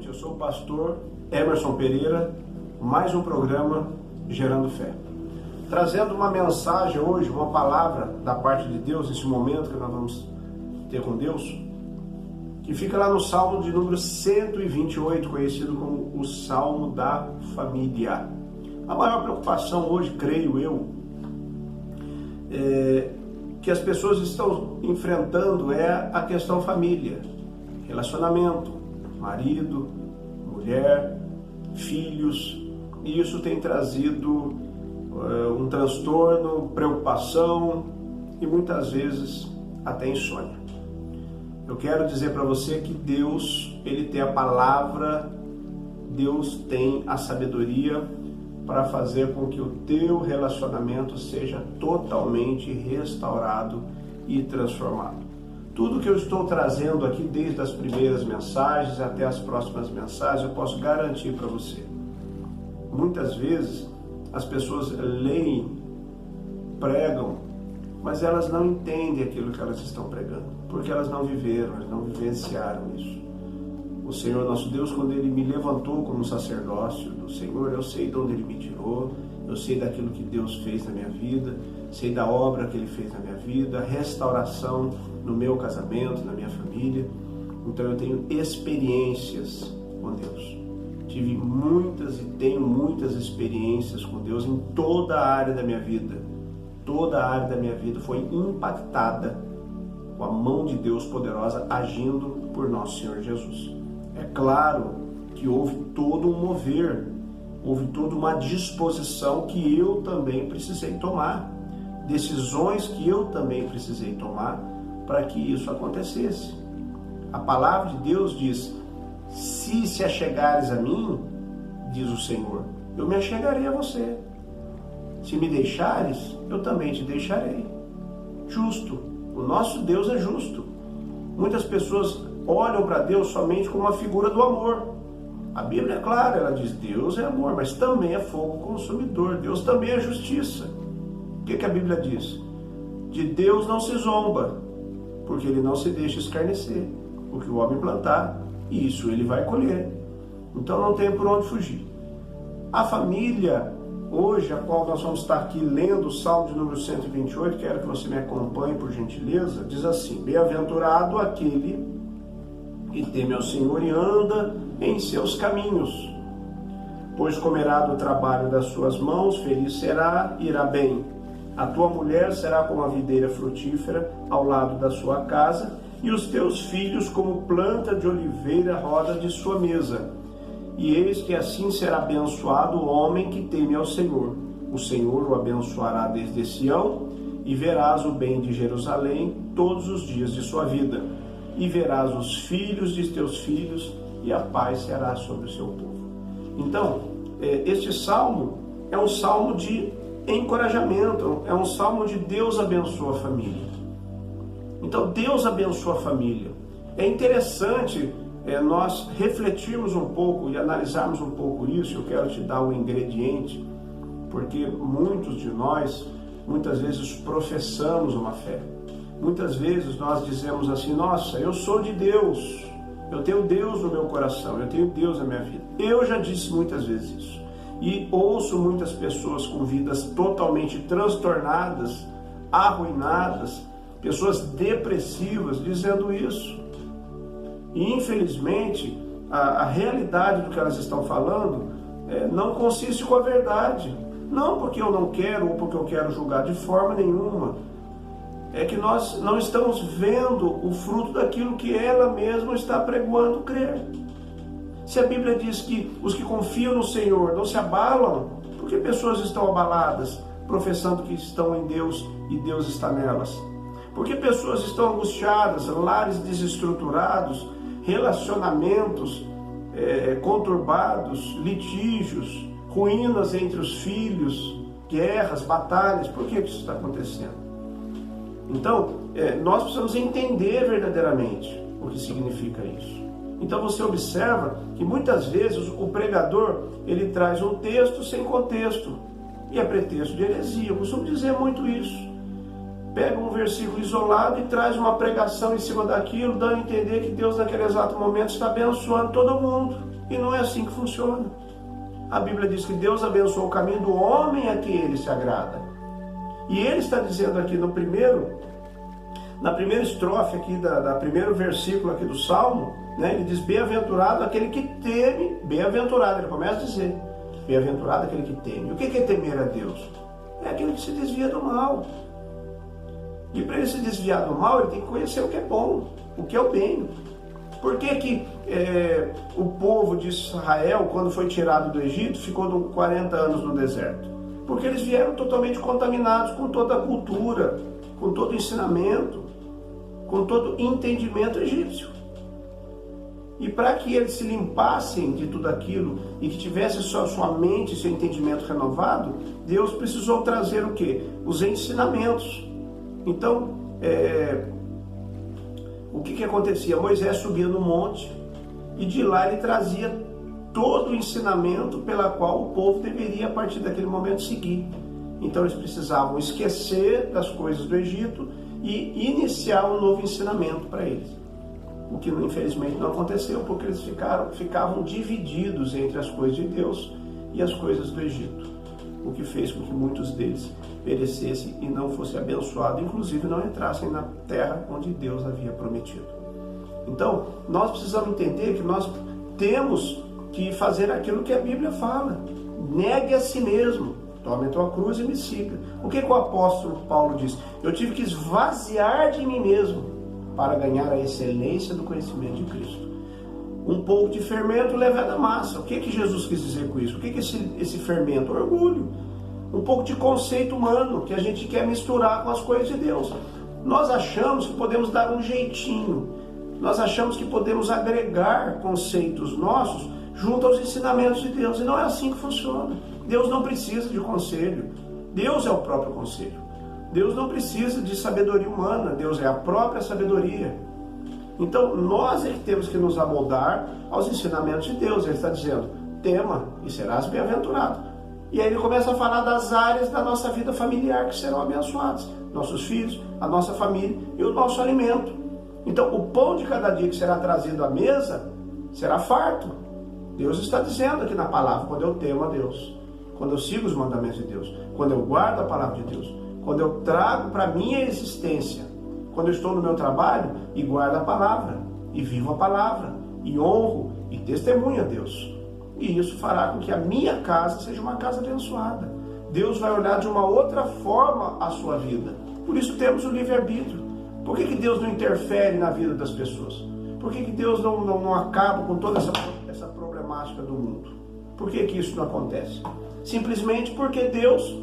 noite, eu sou o pastor Emerson Pereira, mais um programa Gerando Fé. Trazendo uma mensagem hoje, uma palavra da parte de Deus, nesse momento que nós vamos ter com Deus, que fica lá no Salmo de número 128, conhecido como o Salmo da Família. A maior preocupação hoje, creio eu, que as pessoas estão enfrentando é a questão família, relacionamento, marido, mulher, filhos, e isso tem trazido um transtorno, preocupação e muitas vezes até insônia. Eu quero dizer para você que Deus, Ele tem a palavra, Deus tem a sabedoria para fazer com que o teu relacionamento seja totalmente restaurado e transformado. Tudo que eu estou trazendo aqui, desde as primeiras mensagens até as próximas mensagens, eu posso garantir para você. Muitas vezes as pessoas leem, pregam, mas elas não entendem aquilo que elas estão pregando, porque elas não viveram, elas não vivenciaram isso. O Senhor nosso Deus, quando Ele me levantou como sacerdócio do Senhor, eu sei de onde Ele me tirou, eu sei daquilo que Deus fez na minha vida, sei da obra que Ele fez na minha vida, restauração no meu casamento, na minha família. Então eu tenho experiências com Deus. Tive muitas e tenho muitas experiências com Deus em toda a área da minha vida. Toda a área da minha vida foi impactada com a mão de Deus poderosa agindo por nosso Senhor Jesus. É claro que houve todo um mover, houve toda uma disposição que eu também precisei tomar, decisões que eu também precisei tomar para que isso acontecesse. A palavra de Deus diz: se achegares a mim, diz o Senhor, eu me achegarei a você. Se me deixares, eu também te deixarei. Justo. O nosso Deus é justo. Muitas pessoas olham para Deus somente como uma figura do amor. A Bíblia é clara, ela diz: Deus é amor, mas também é fogo consumidor. Deus também é justiça. O que a Bíblia diz? De Deus não se zomba, porque Ele não se deixa escarnecer. O que o homem plantar, isso ele vai colher. Então não tem por onde fugir. A família, hoje, a qual nós vamos estar aqui lendo o Salmo de número 128, quero que você me acompanhe por gentileza, diz assim: Bem-aventurado aquele que teme ao Senhor e anda em seus caminhos, pois comerá do trabalho das suas mãos, feliz será, irá bem. A tua mulher será como a videira frutífera ao lado da sua casa, e os teus filhos como planta de oliveira à roda de sua mesa. E eis que assim será abençoado o homem que teme ao Senhor. O Senhor o abençoará desde Sião, e verás o bem de Jerusalém todos os dias de sua vida. E verás os filhos de teus filhos, e a paz será sobre o seu povo. Então, este salmo é um salmo de encorajamento, é um salmo de Deus abençoa a família. Então, Deus abençoa a família. É interessante nós refletirmos um pouco e analisarmos um pouco isso. Eu quero te dar um ingrediente, porque muitos de nós, muitas vezes, professamos uma fé. Muitas vezes nós dizemos assim: nossa, eu sou de Deus, eu tenho Deus no meu coração, eu tenho Deus na minha vida. Eu já disse muitas vezes isso. E ouço muitas pessoas com vidas totalmente transtornadas, arruinadas, pessoas depressivas dizendo isso. E infelizmente a realidade do que elas estão falando não consiste com a verdade. Não porque eu não quero ou porque eu quero julgar, de forma nenhuma. É que nós não estamos vendo o fruto daquilo que ela mesma está pregoando crer. Se a Bíblia diz que os que confiam no Senhor não se abalam, por que pessoas estão abaladas, professando que estão em Deus e Deus está nelas? Por que pessoas estão angustiadas, lares desestruturados, relacionamentos conturbados, litígios, ruínas entre os filhos, guerras, batalhas? Por que isso está acontecendo? Então, nós precisamos entender verdadeiramente o que significa isso. Então você observa que muitas vezes o pregador, ele traz um texto sem contexto, e é pretexto de heresia. Eu costumo dizer muito isso. Pega um versículo isolado e traz uma pregação em cima daquilo, dando a entender que Deus naquele exato momento está abençoando todo mundo. E não é assim que funciona. A Bíblia diz que Deus abençoa o caminho do homem a que ele se agrada. E ele está dizendo aqui na primeira estrofe aqui, da primeiro versículo aqui do Salmo, né, ele diz, bem-aventurado aquele que teme, bem-aventurado, ele começa a dizer, bem-aventurado aquele que teme. O que é temer a Deus? É aquele que se desvia do mal. E para ele se desviar do mal, ele tem que conhecer o que é bom, o que é o bem. Por que o povo de Israel, quando foi tirado do Egito, ficou 40 anos no deserto? Porque eles vieram totalmente contaminados com toda a cultura, com todo o ensinamento, com todo o entendimento egípcio. E para que eles se limpassem de tudo aquilo e que tivessem sua mente, seu entendimento renovado, Deus precisou trazer o quê? Os ensinamentos. Então, o que acontecia? Moisés subia no monte e de lá ele trazia todo o ensinamento pela qual o povo deveria, a partir daquele momento, seguir. Então eles precisavam esquecer das coisas do Egito e iniciar um novo ensinamento para eles. O que infelizmente não aconteceu, porque eles ficavam divididos entre as coisas de Deus e as coisas do Egito. O que fez com que muitos deles perecessem e não fossem abençoados, inclusive não entrassem na terra onde Deus havia prometido. Então, nós precisamos entender que nós temos que fazer aquilo que a Bíblia fala. Negue a si mesmo, tome a tua cruz e me siga. O que o apóstolo Paulo diz? Eu tive que esvaziar de mim mesmo para ganhar a excelência do conhecimento de Cristo. Um pouco de fermento leva a massa. O que Jesus quis dizer com isso? O que esse fermento? Orgulho. Um pouco de conceito humano que a gente quer misturar com as coisas de Deus. Nós achamos que podemos dar um jeitinho. Nós achamos que podemos agregar conceitos nossos junto aos ensinamentos de Deus. E não é assim que funciona. Deus não precisa de conselho. Deus é o próprio conselho. Deus não precisa de sabedoria humana. Deus é a própria sabedoria. Então, nós é que temos que nos amoldar aos ensinamentos de Deus. Ele está dizendo, tema e serás bem-aventurado. E aí ele começa a falar das áreas da nossa vida familiar que serão abençoadas. Nossos filhos, a nossa família e o nosso alimento. Então, o pão de cada dia que será trazido à mesa será farto. Deus está dizendo aqui na palavra, quando eu temo a Deus, quando eu sigo os mandamentos de Deus, quando eu guardo a palavra de Deus, quando eu trago para a minha existência, quando eu estou no meu trabalho e guardo a palavra, e vivo a palavra, e honro e testemunho a Deus. E isso fará com que a minha casa seja uma casa abençoada. Deus vai olhar de uma outra forma a sua vida. Por isso temos o livre-arbítrio. Por que Deus não interfere na vida das pessoas? Por que Deus não acaba com toda essa problemática do mundo? Por que isso não acontece? Simplesmente porque Deus,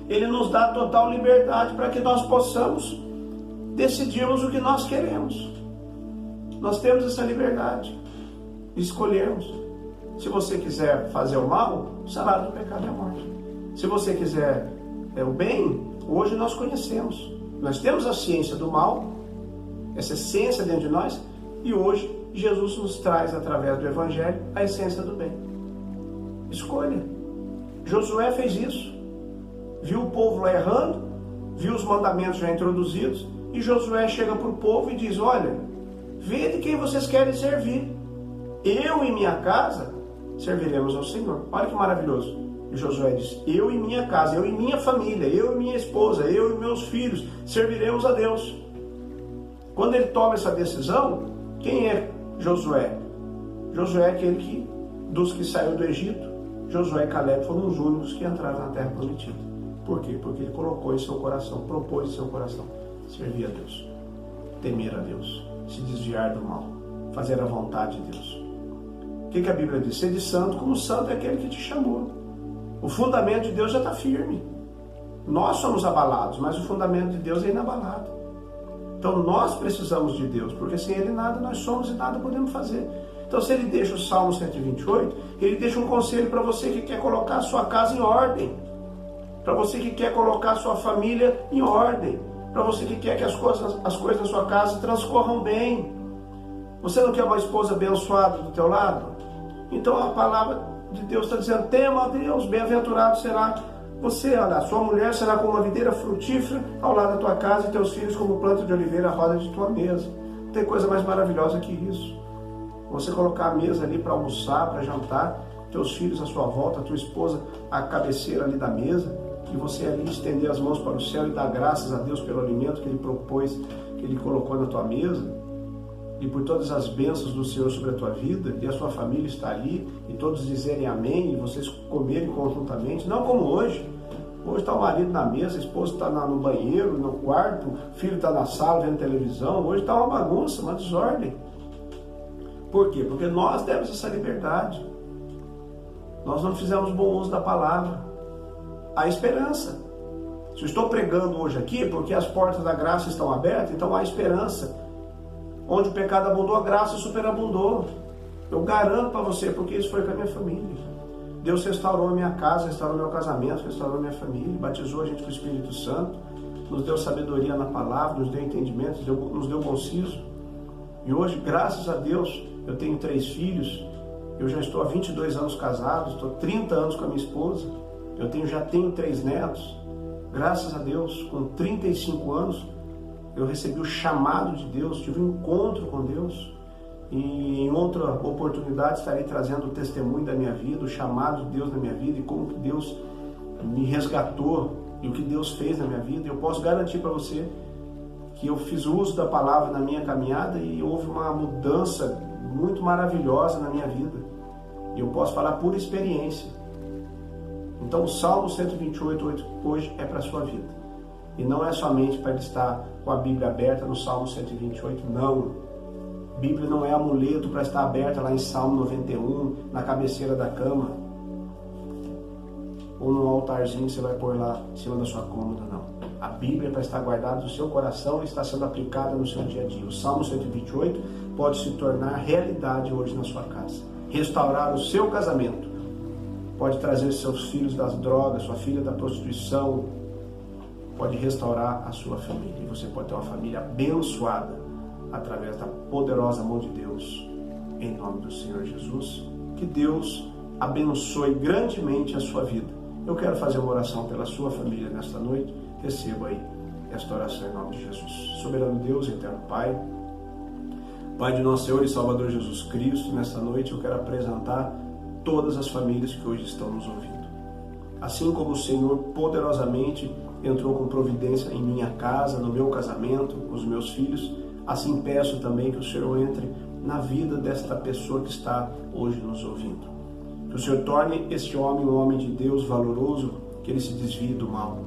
Ele nos dá total liberdade para que nós possamos decidirmos o que nós queremos. Nós temos essa liberdade de escolhermos. Se você quiser fazer o mal, o salário do pecado é a morte. Se você quiser o bem, hoje nós conhecemos. Nós temos a ciência do mal, essa essência dentro de nós, e hoje Jesus nos traz, através do Evangelho, a essência do bem. Escolha. Josué fez isso. Viu o povo lá errando, viu os mandamentos já introduzidos, e Josué chega para o povo e diz, olha, vê de quem vocês querem servir. Eu e minha casa serviremos ao Senhor. Olha que maravilhoso. E Josué diz, eu e minha casa, eu e minha família, eu e minha esposa, eu e meus filhos, serviremos a Deus. Quando ele toma essa decisão, quem é Josué? Josué é aquele dos que saiu do Egito. Josué e Caleb foram os únicos que entraram na terra prometida. Por quê? Porque ele colocou em seu coração, propôs em seu coração, servir a Deus, temer a Deus, se desviar do mal, fazer a vontade de Deus. O que a Bíblia diz? Ser de santo como santo é aquele que te chamou. O fundamento de Deus já está firme. Nós somos abalados, mas o fundamento de Deus é inabalado. Então nós precisamos de Deus, porque sem Ele nada nós somos e nada podemos fazer. Então se Ele deixa o Salmo 128, Ele deixa um conselho para você que quer colocar a sua casa em ordem, para você que quer colocar a sua família em ordem, para você que quer que as coisas da sua casa transcorram bem. Você não quer uma esposa abençoada do teu lado? Então a palavra de Deus está dizendo, tema a Deus, bem-aventurado será você, olha, a sua mulher será como uma videira frutífera ao lado da tua casa e teus filhos como planta de oliveira à roda de tua mesa. Não tem coisa mais maravilhosa que isso. Você colocar a mesa ali para almoçar, para jantar, teus filhos à sua volta, tua esposa à cabeceira ali da mesa, e você ali estender as mãos para o céu e dar graças a Deus pelo alimento que Ele propôs, que Ele colocou na tua mesa, e por todas as bênçãos do Senhor sobre a tua vida, e a sua família está ali, e todos dizerem amém, e vocês comerem conjuntamente, não como hoje. Hoje está o marido na mesa, a esposa está no banheiro, no quarto, o filho está na sala vendo televisão. Hoje está uma bagunça, uma desordem. Por quê? Porque nós demos essa liberdade. Nós não fizemos bom uso da palavra. Há esperança. Se eu estou pregando hoje aqui, porque as portas da graça estão abertas, então há esperança. Onde o pecado abundou, a graça superabundou. Eu garanto para você, porque isso foi com a minha família. Deus restaurou a minha casa, restaurou meu casamento, restaurou a minha família, batizou a gente com o Espírito Santo, nos deu sabedoria na palavra, nos deu entendimento, nos deu bom siso. E hoje, graças a Deus, eu tenho 3 filhos, eu já estou há 22 anos casado, estou 30 anos com a minha esposa, já tenho 3 netos. Graças a Deus, com 35 anos, eu recebi o chamado de Deus, tive um encontro com Deus. E em outra oportunidade estarei trazendo o testemunho da minha vida, o chamado de Deus na minha vida e como que Deus me resgatou e o que Deus fez na minha vida. Eu posso garantir para você que eu fiz uso da palavra na minha caminhada e houve uma mudança muito maravilhosa na minha vida. E eu posso falar por experiência. Então o Salmo 128 hoje é para a sua vida. E não é somente para ele estar com a Bíblia aberta no Salmo 128, não. Bíblia não é amuleto para estar aberta lá em Salmo 91, na cabeceira da cama, ou num altarzinho que você vai pôr lá em cima da sua cômoda, não. A Bíblia é para estar guardada no seu coração e está sendo aplicada no seu dia a dia. O Salmo 128 pode se tornar realidade hoje na sua casa. Restaurar o seu casamento. Pode trazer seus filhos das drogas, sua filha da prostituição. Pode restaurar a sua família. E você pode ter uma família abençoada através da poderosa mão de Deus, em nome do Senhor Jesus. Que Deus abençoe grandemente a sua vida. Eu quero fazer uma oração pela sua família nesta noite. Receba aí esta oração em nome de Jesus. Soberano Deus, eterno Pai, Pai de nosso Senhor e Salvador Jesus Cristo, nesta noite eu quero apresentar todas as famílias que hoje estão nos ouvindo. Assim como o Senhor poderosamente entrou com providência em minha casa, no meu casamento, com os meus filhos, assim peço também que o Senhor entre na vida desta pessoa que está hoje nos ouvindo. Que o Senhor torne este homem um homem de Deus valoroso, que ele se desvie do mal,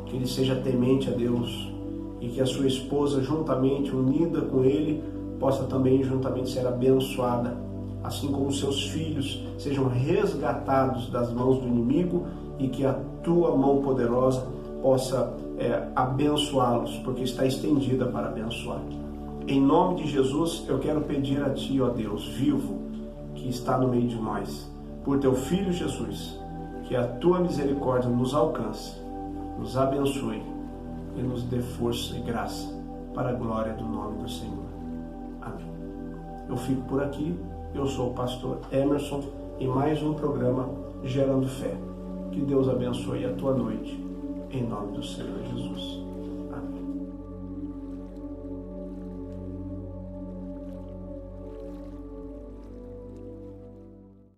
que ele seja temente a Deus e que a sua esposa, juntamente unida com ele, possa também juntamente ser abençoada, assim como os seus filhos sejam resgatados das mãos do inimigo e que a tua mão poderosa possa abençoá-los, porque está estendida para abençoar. Em nome de Jesus, eu quero pedir a Ti, ó Deus, vivo, que está no meio de nós, por Teu Filho Jesus, que a Tua misericórdia nos alcance, nos abençoe e nos dê força e graça para a glória do nome do Senhor. Amém. Eu fico por aqui, eu sou o pastor Emerson, em mais um programa Gerando Fé. Que Deus abençoe a tua noite, em nome do Senhor Jesus.